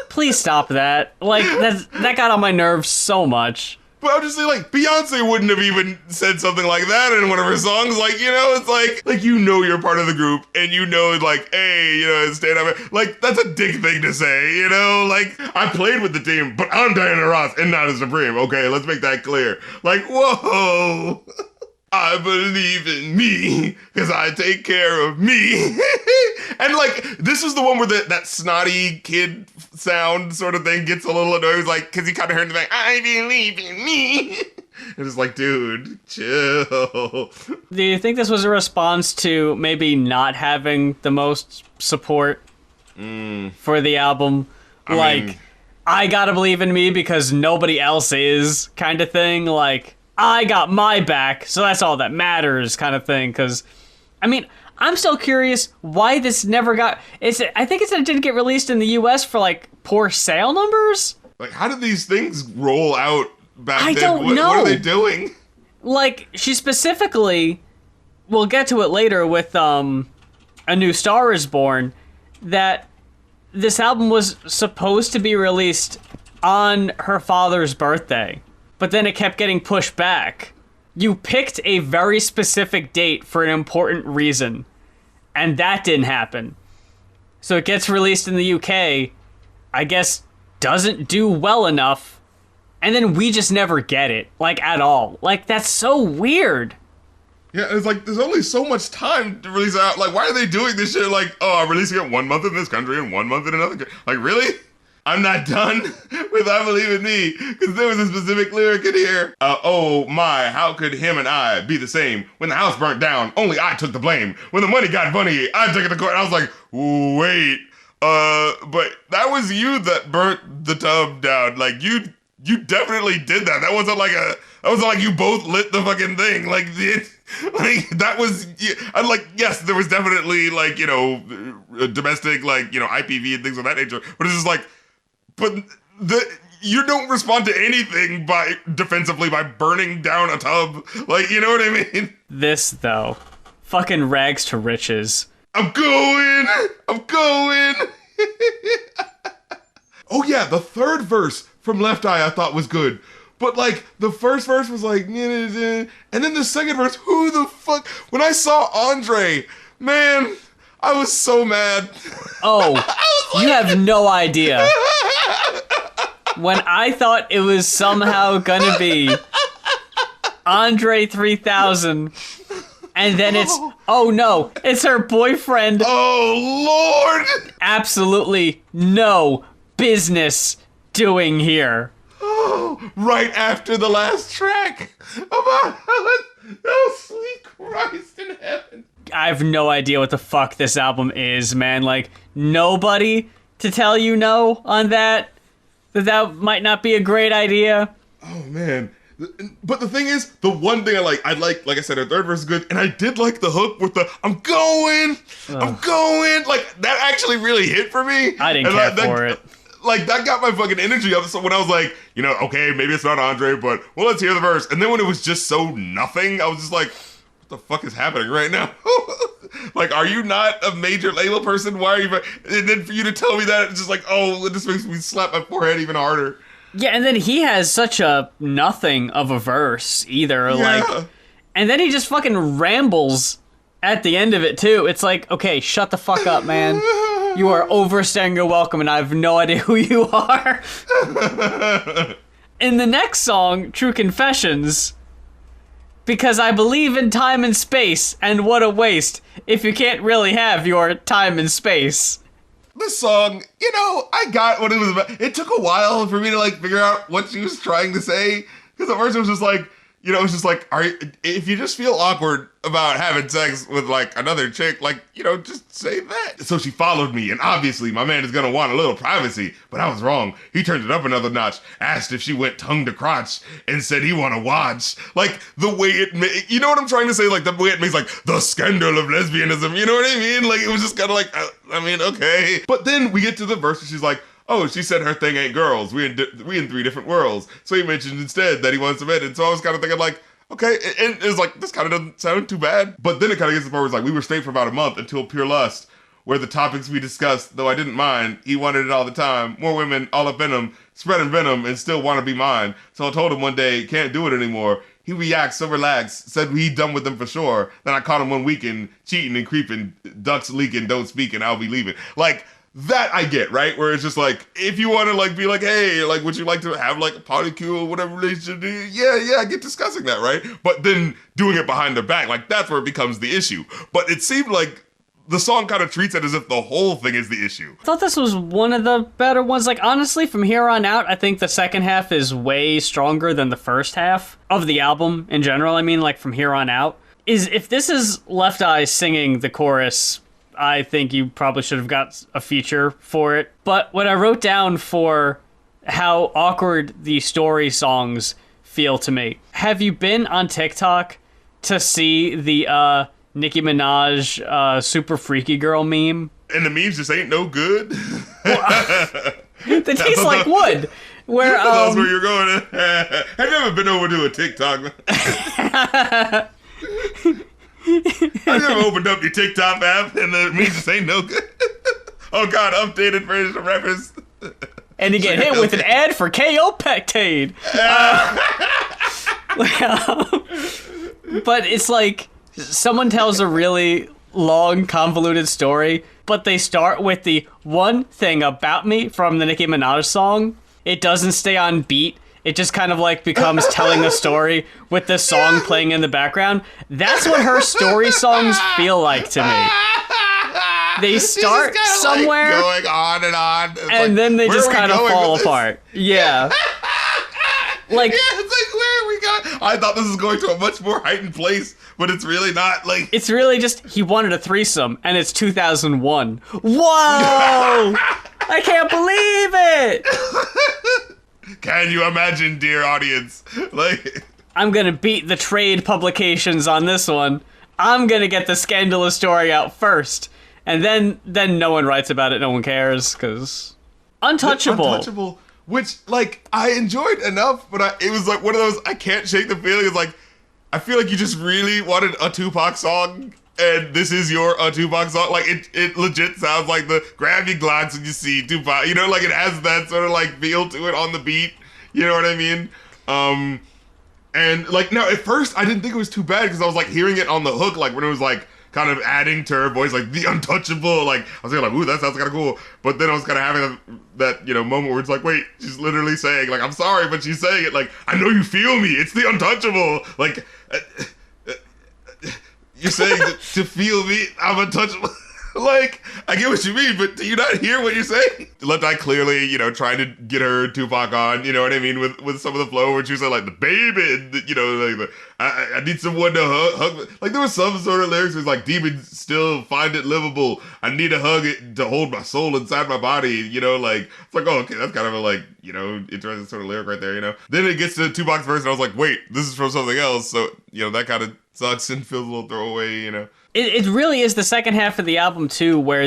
Please stop that. Like, that got on my nerves so much. But I'm just saying, like, Beyonce wouldn't have even said something like that in one of her songs. Like, you know, it's like you know you're part of the group, and you know, like, hey, you know, stand up. Like, that's a dick thing to say, you know? Like, I played with the team, but I'm Diana Ross and not a Supreme. Okay, let's make that clear. Like, whoa. I believe in me, because I take care of me. And, like, this is the one where that snotty kid sound sort of thing gets a little annoying, like, because he kind of heard the thing, I believe in me. And it's like, dude, chill. Do you think this was a response to maybe not having the most support for the album? I mean, I gotta believe in me because nobody else is, kind of thing? Like, I got my back, so that's all that matters, kind of thing. Because, I mean, I'm still curious why this never got... I think it didn't get released in the U.S. for, like, poor sale numbers? Like, how did these things roll out back then? I don't know. What are they doing? Like, she specifically... We'll get to it later with A New Star Is Born, that this album was supposed to be released on her father's birthday. But then it kept getting pushed back. You picked a very specific date for an important reason, and that didn't happen. So it gets released in the UK, I guess doesn't do well enough, and then we just never get it, like, at all. Like, that's so weird. Yeah, it's like, there's only so much time to release it out. Like, why are they doing this shit? Like, oh, I'm releasing it 1 month in this country and 1 month in another country. Like, really? I'm not done with I Believe in Me, because there was a specific lyric in here. Oh my, how could him and I be the same? When the house burnt down, only I took the blame. When the money got funny, I took it to court. And I was like, wait, but that was you that burnt the tub down. Like, you definitely did that. That wasn't like you both lit the fucking thing. Like, that was, I'm like, yes, there was definitely, like, you know, domestic, like, you know, IPV and things of that nature. But it's just like, but you don't respond to anything defensively by burning down a tub. Like, you know what I mean? This, though, fucking rags to riches. I'm going. Oh yeah, the third verse from Left Eye I thought was good. But, like, the first verse was like, and then the second verse, who the fuck? When I saw Andre, man, I was so mad. Oh, you have no idea. When I thought it was somehow gonna be Andre 3000, and then it's, oh no, it's her boyfriend. Oh, Lord! Absolutely no business doing here. Oh, right after the last track. Oh, sweet Christ in heaven. I have no idea what the fuck this album is, man. Like, nobody to tell you no on that might not be a great idea. Oh, man. But the thing is, the one thing like I said, her third verse is good, and I did like the hook with the I'm going, like that actually really hit for me. I didn't care for it. Like that got my fucking energy up. So when I was like, okay, maybe it's not Andre, but well, let's hear the verse. And then when it was just so nothing, I was just like, what the fuck is happening right now? Like, are you not a major label person? Why are you? And then for you to tell me that, it's just like, oh, it just makes me slap my forehead even harder. Yeah, and then he has such a nothing of a verse either. Like, and then he just fucking rambles at the end of it too. It's like, okay, shut the fuck up, man. You are overstaying your welcome, and I have no idea who you are. In the next song, True Confessions, because I believe in time and space, and what a waste if you can't really have your time and space. This song, I got what it was about. It took a while for me to like figure out what she was trying to say, because at first it was just like, it's just like, if you just feel awkward about having sex with like another chick, like, just say that. So she followed me, and obviously my man is gonna want a little privacy, but I was wrong. He turned it up another notch, asked if she went tongue to crotch, and said he wanna watch. Like the way it, you know what I'm trying to say? Like the way it makes like the scandal of lesbianism. You know what I mean? Like it was just kind of like, okay. But then we get to the verse, and she's like, oh, she said her thing ain't girls. We in 3 different worlds. So he mentioned instead that he wants some and so I was kind of thinking like, okay, and it's like, this kind of doesn't sound too bad. But then it kind of gets to the part where it's like, we were straight for about a month until Pure Lust, where the topics we discussed, though I didn't mind, he wanted it all the time. More women, all up in him, spreading venom, and still want to be mine. So I told him one day, can't do it anymore. He reacts so relaxed, said he done with them for sure. Then I caught him one weekend, cheating and creeping, ducks leaking, don't speak, and I'll be leaving. Like, that I get, right? Where it's just like, if you want to like be like, hey, like, would you like to have like a polycule or whatever relationship? Yeah, I get discussing that, right? But then doing it behind their back, like that's where it becomes the issue. But it seemed like the song kind of treats it as if the whole thing is the issue. I thought this was one of the better ones. Like, honestly, from here on out, I think the second half is way stronger than the first half of the album in general. I mean, like, from here on out. If this is Left Eye singing the chorus, I think you probably should have got a feature for it. But what I wrote down for how awkward the story songs feel to me. Have you been on TikTok to see the Nicki Minaj super freaky girl meme? And the memes just ain't no good. They taste like wood. Where that's where you're going. Have you ever been over to a TikTok? Have you ever opened up your TikTok app and the memes just ain't no good? Oh God, updated version of rappers. And you get hit with an ad for KO Pectade. But it's like someone tells a really long, convoluted story, but they start with the one thing about me from the Nicki Minaj song. It doesn't stay on beat. It just kind of like becomes telling a story with this song playing in the background. That's what her story songs feel like to me. They start somewhere, like going on and on, and like, then they just kind of fall apart. Yeah. Like, yeah, it's like, where are we going? I thought this was going to a much more heightened place, but it's really not. Like, it's really just he wanted a threesome, and it's 2001. Whoa! I can't believe it. Can you imagine, dear audience? Like, I'm gonna beat the trade publications on this one. I'm gonna get the scandalous story out first, and then no one writes about it. No one cares because Untouchable. Which, like, I enjoyed enough, but it was like one of those I can't shake the feeling. It's like I feel like you just really wanted a Tupac song, and this is your Tupac song. Like, it legit sounds like the grab your Glocks and you see Tupac. You know, like, it has that sort of, like, feel to it on the beat. You know what I mean? And, like, now, at first, I didn't think it was too bad, because I was, like, hearing it on the hook, like, when it was, like, kind of adding to her voice, like, the untouchable. Like, I was like, ooh, that sounds kind of cool. But then I was kind of having that, moment where it's like, wait, she's literally saying, like, I'm sorry, but she's saying it, like, I know you feel me. It's the untouchable. Like, you're saying to feel me, I'm untouchable. Like, I get what you mean, but do you not hear what you're saying? Left Eye clearly, trying to get her Tupac on, you know what I mean, with some of the flow where she was like, the baby, like, I need someone to hug. Like, there was some sort of lyrics where it's like, demons still find it livable. I need a hug to hold my soul inside my body, like, it's like, oh, okay, that's kind of a, like, interesting sort of lyric right there, Then it gets to Tupac's verse, and I was like, wait, this is from something else, so, that kind of sucks and feels a little throwaway, It really is the second half of the album, too, where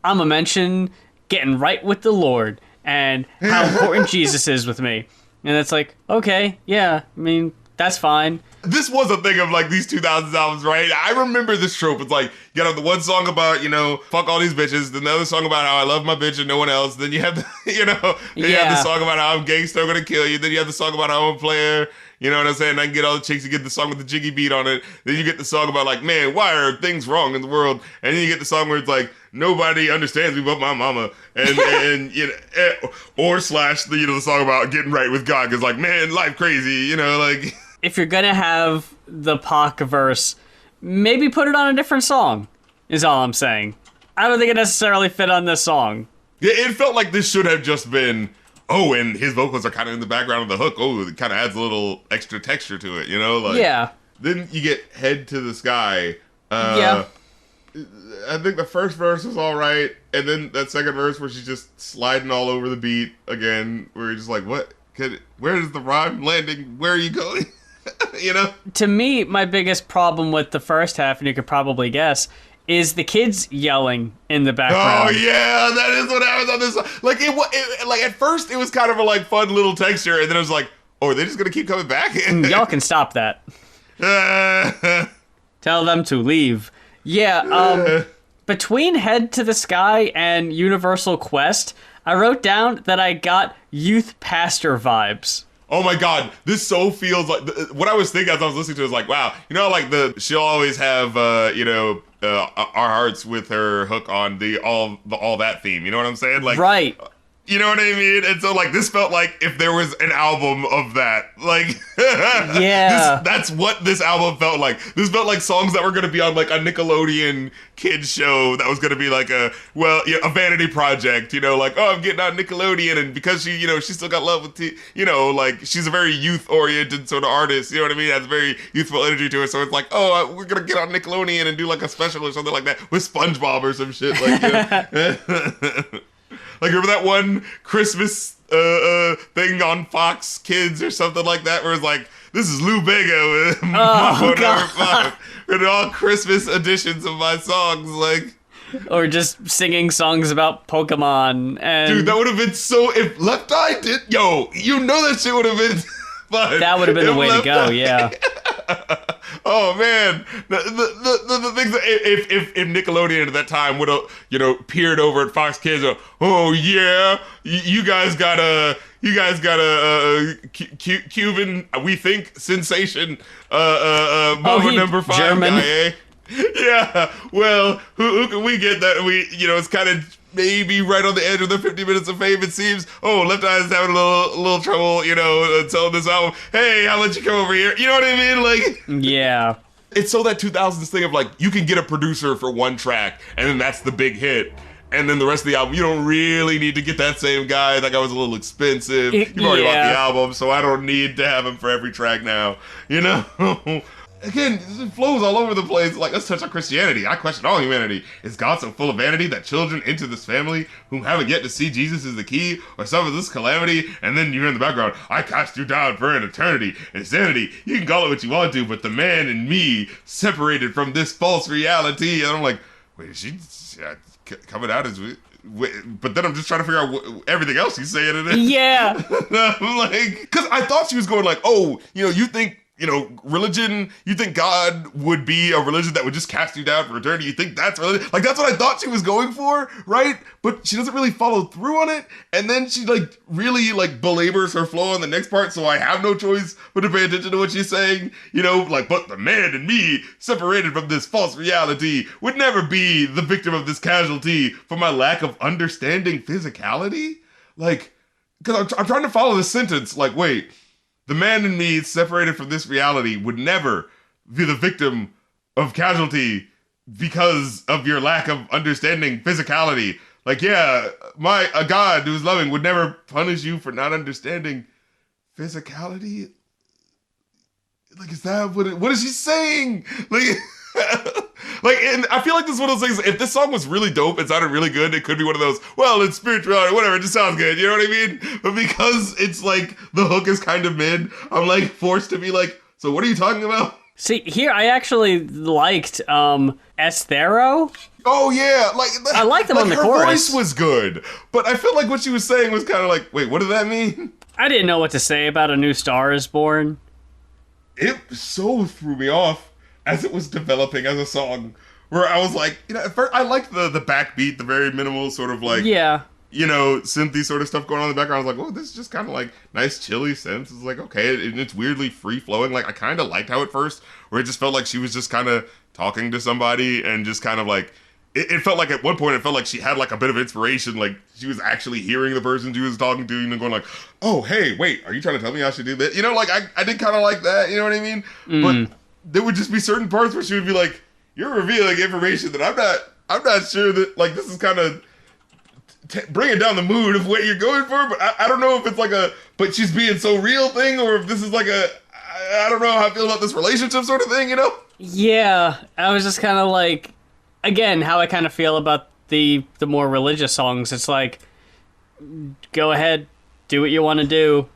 I'm a mention getting right with the Lord and how important Jesus is with me. And it's like, okay, yeah, I mean, that's fine. This was a thing of, like, these 2000s albums, right? I remember this trope. It's like, you got the one song about, fuck all these bitches, then the other song about how I love my bitch and no one else, then you have the, you have the song about how I'm gangster, I'm gonna kill you, then you have the song about how I'm a player, you know what I'm saying? I can get all the chicks, you get the song with the jiggy beat on it, then you get the song about, like, man, why are things wrong in the world? And then you get the song where it's like, nobody understands me but my mama, and or slash the song about getting right with God, because, like, man, life crazy, like... If you're gonna have the Pac verse, maybe put it on a different song, is all I'm saying. I don't think it necessarily fit on this song. Yeah, it felt like this should have just been, and his vocals are kind of in the background of the hook. Oh, it kind of adds a little extra texture to it, Like, yeah. Then you get Head to the Sky. Yeah. I think the first verse was all right, and then that second verse where she's just sliding all over the beat again, where you're just like, what? Where is the rhyme landing? Where are you going? To me, my biggest problem with the first half, and you could probably guess, is the kids yelling in the background. Oh yeah, that is what happens on this song. Like like at first it was kind of a like fun little texture, and then it was like, oh, are they just gonna keep coming back? Y'all can stop that. Tell them to leave. Yeah, between Head to the Sky and Universal Quest, I wrote down that I got youth pastor vibes. Oh my God, this so feels like what I was thinking as I was listening to it was like, wow, like she'll always have our hearts with her hook on the all that theme. You know what I'm saying? Like, right. You know what I mean? And so, like, this felt like if there was an album of that. Like, yeah. That's what this album felt like. This felt like songs that were going to be on, like, a Nickelodeon kids show that was going to be, like, a vanity project, like, oh, I'm getting on Nickelodeon, and because she, she still got love with, like, she's a very youth-oriented sort of artist, you know what I mean? Has a very youthful energy to her, so it's like, oh, we're going to get on Nickelodeon and do, like, a special or something like that with SpongeBob or some shit, like, Like, remember that one Christmas thing on Fox Kids or something like that, where it's like, this is Lou Bega with Mambo Number 5. And all Christmas editions of my songs, like... Or just singing songs about Pokemon, and... Dude, that would have been so... If Left Eye did... Yo, that shit would have been fun. That would have been the way to go, yeah. Oh man, the things that if Nickelodeon at that time would have peered over at Fox Kids, oh yeah, you guys got a Cuban, we think, sensation, number 5 German guy, eh? Yeah, well, who can we get that it's kind of maybe right on the edge of the 50 minutes of fame, it seems. Oh, Left Eye is having a little trouble, telling this album, hey, how about you come over here? You know what I mean? Like, yeah. It's so that 2000s thing of like, you can get a producer for one track, and then that's the big hit. And then the rest of the album, you don't really need to get that same guy. That guy was a little expensive. You've already bought the album, so I don't need to have him for every track now. Again, it flows all over the place. Like, let's touch on Christianity. I question all humanity. Is God so full of vanity that children into this family whom haven't yet to see Jesus is the key or suffer this calamity? And then you hear in the background, I cast you down for an eternity. Insanity. You can call it what you want to, but the man in me separated from this false reality. And I'm like, wait, is she coming out as... But then I'm just trying to figure out everything else he's saying in it. Yeah. I'm like... Because I thought she was going like, oh, you think... religion, you think God would be a religion that would just cast you down for eternity? You think that's religion? Like, that's what I thought she was going for, right? But she doesn't really follow through on it. And then she, like, really, like, belabors her flow on the next part, so I have no choice but to pay attention to what she's saying. Like, but the man in me, separated from this false reality, would never be the victim of this casualty for my lack of understanding physicality? Like, because I'm trying to follow this sentence, like, wait... The man in me separated from this reality would never be the victim of casualty because of your lack of understanding physicality. Like, yeah, a god who's loving would never punish you for not understanding physicality. Like, is that what is she saying? Like, like, and I feel like this is one of those things. If this song was really dope, it sounded really good. It could be one of those. Well, it's spirituality, whatever. It just sounds good. You know what I mean? But because it's like the hook is kind of mid, I'm like forced to be like, so what are you talking about? See, here I actually liked Esthero. Oh yeah, like I liked them on the her chorus. Her voice was good, but I felt like what she was saying was kind of like, wait, what did that mean? I didn't know what to say about A New Star Is Born. It so threw me off as it was developing as a song, where I was like, at first I liked the backbeat, the very minimal sort of like, synthy sort of stuff going on in the background. I was like, oh, this is just kind of like nice chilly synths. It's like, okay, and it's weirdly free flowing. Like I kind of liked how at first, where it just felt like she was just kind of talking to somebody and just kind of like, it felt like at one point it felt like she had like a bit of inspiration, like she was actually hearing the person she was talking to, going like, oh, hey, wait, are you trying to tell me I should do that? Like I did kind of like that, you know what I mean? But there would just be certain parts where she would be like, you're revealing information that I'm not sure that, like, this is kind of bringing down the mood of what you're going for, but I don't know if it's like but she's being so real thing, or if this is like I don't know how I feel about this relationship sort of thing, Yeah, I was just kind of like, again, how I kind of feel about the more religious songs. It's like, go ahead, do what you want to do.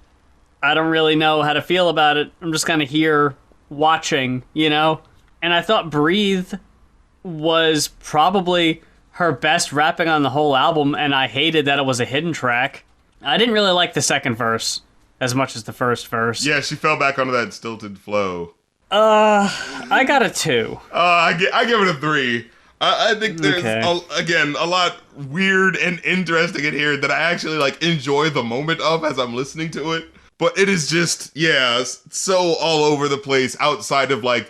I don't really know how to feel about it. I'm just kind of here watching, And I thought Breathe was probably her best rapping on the whole album, and I hated that it was a hidden track. I didn't really like the second verse as much as the first verse. Yeah, she fell back onto that stilted flow. I got a 2. I give it a 3. I think there's, a lot weird and interesting in here that I actually, like, enjoy the moment of as I'm listening to it. But it is just, so all over the place outside of, like,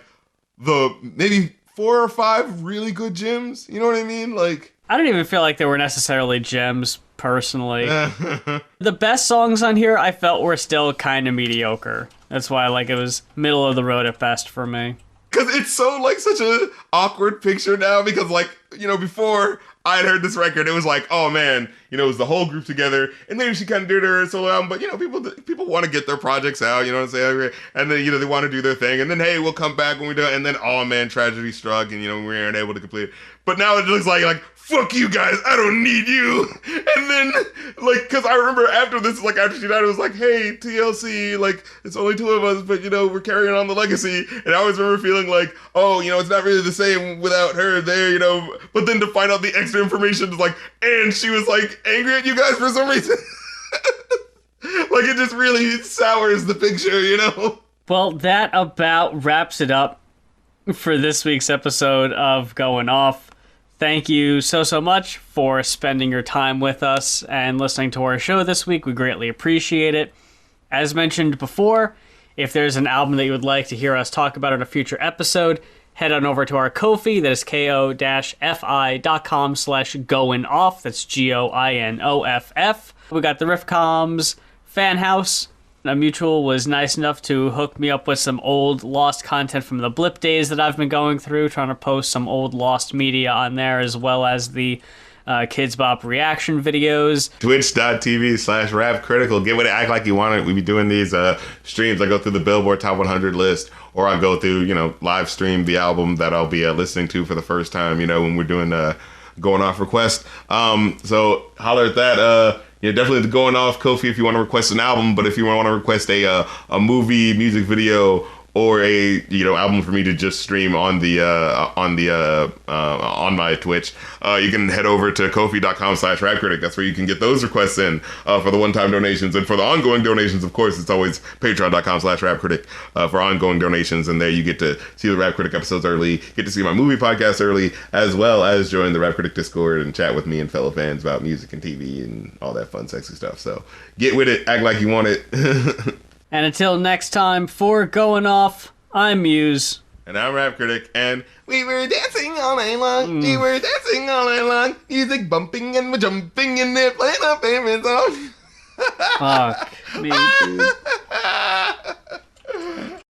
the maybe 4 or 5 really good gems. You know what I mean? Like, I don't even feel like they were necessarily gems, personally. The best songs on here I felt were still kind of mediocre. That's why, like, it was middle of the road at best for me. Because it's so, like, such an awkward picture now, because, like, before I'd heard this record, it was like, oh, man, it was the whole group together, and then she kind of did her solo album, but, people want to get their projects out, you know what I'm saying? And then, they want to do their thing, and then, hey, we'll come back when we do it, and then, oh, man, tragedy struck, and, we weren't able to complete it. But now it looks like, fuck you guys, I don't need you. And then, like, because I remember after this, like, after she died, it was like, hey, TLC, like, it's only 2 of us, but, we're carrying on the legacy. And I always remember feeling like, oh, it's not really the same without her there, But then to find out the extra information is like, and she was, like, angry at you guys for some reason. Like, it just really sours the picture, Well, that about wraps it up for this week's episode of Going Off. Thank you so much for spending your time with us and listening to our show this week. We greatly appreciate it. As mentioned before, if there's an album that you would like to hear us talk about in a future episode, head on over to our Ko-fi. That is ko-fi.com/goinoff. That's GOINOFF. We got the Riffcoms fan house. A mutual was nice enough to hook me up with some old lost content from the Blip days that I've been going through, trying to post some old lost media on there, as well as the Kids Bop reaction videos. Twitch.tv/rapcritical. Get with it, act like you want it. We be doing these streams. I go through the Billboard Top 100 list, or I go through, live stream the album that I'll be listening to for the first time, when we're doing Going Off request. So holler at that. Definitely the Going Off Ko-fi if you want to request an album, but if you want to request a movie, music video, or a album for me to just stream on my Twitch, you can head over to ko-fi.com/rapcritic. That's where you can get those requests in for the one-time donations, and for the ongoing donations, of course, it's always patreon.com/rapcritic for ongoing donations, and there you get to see the Rap Critic episodes early, get to see my movie podcast early, as well as join the Rap Critic Discord and chat with me and fellow fans about music and TV and all that fun, sexy stuff. So get with it, act like you want it. And until next time, for Going Off, I'm Muse. And I'm Rap Critic, and we were dancing all night long. We were dancing all night long. Music bumping and we're jumping and they're playing our favorite song. Fuck me, dude.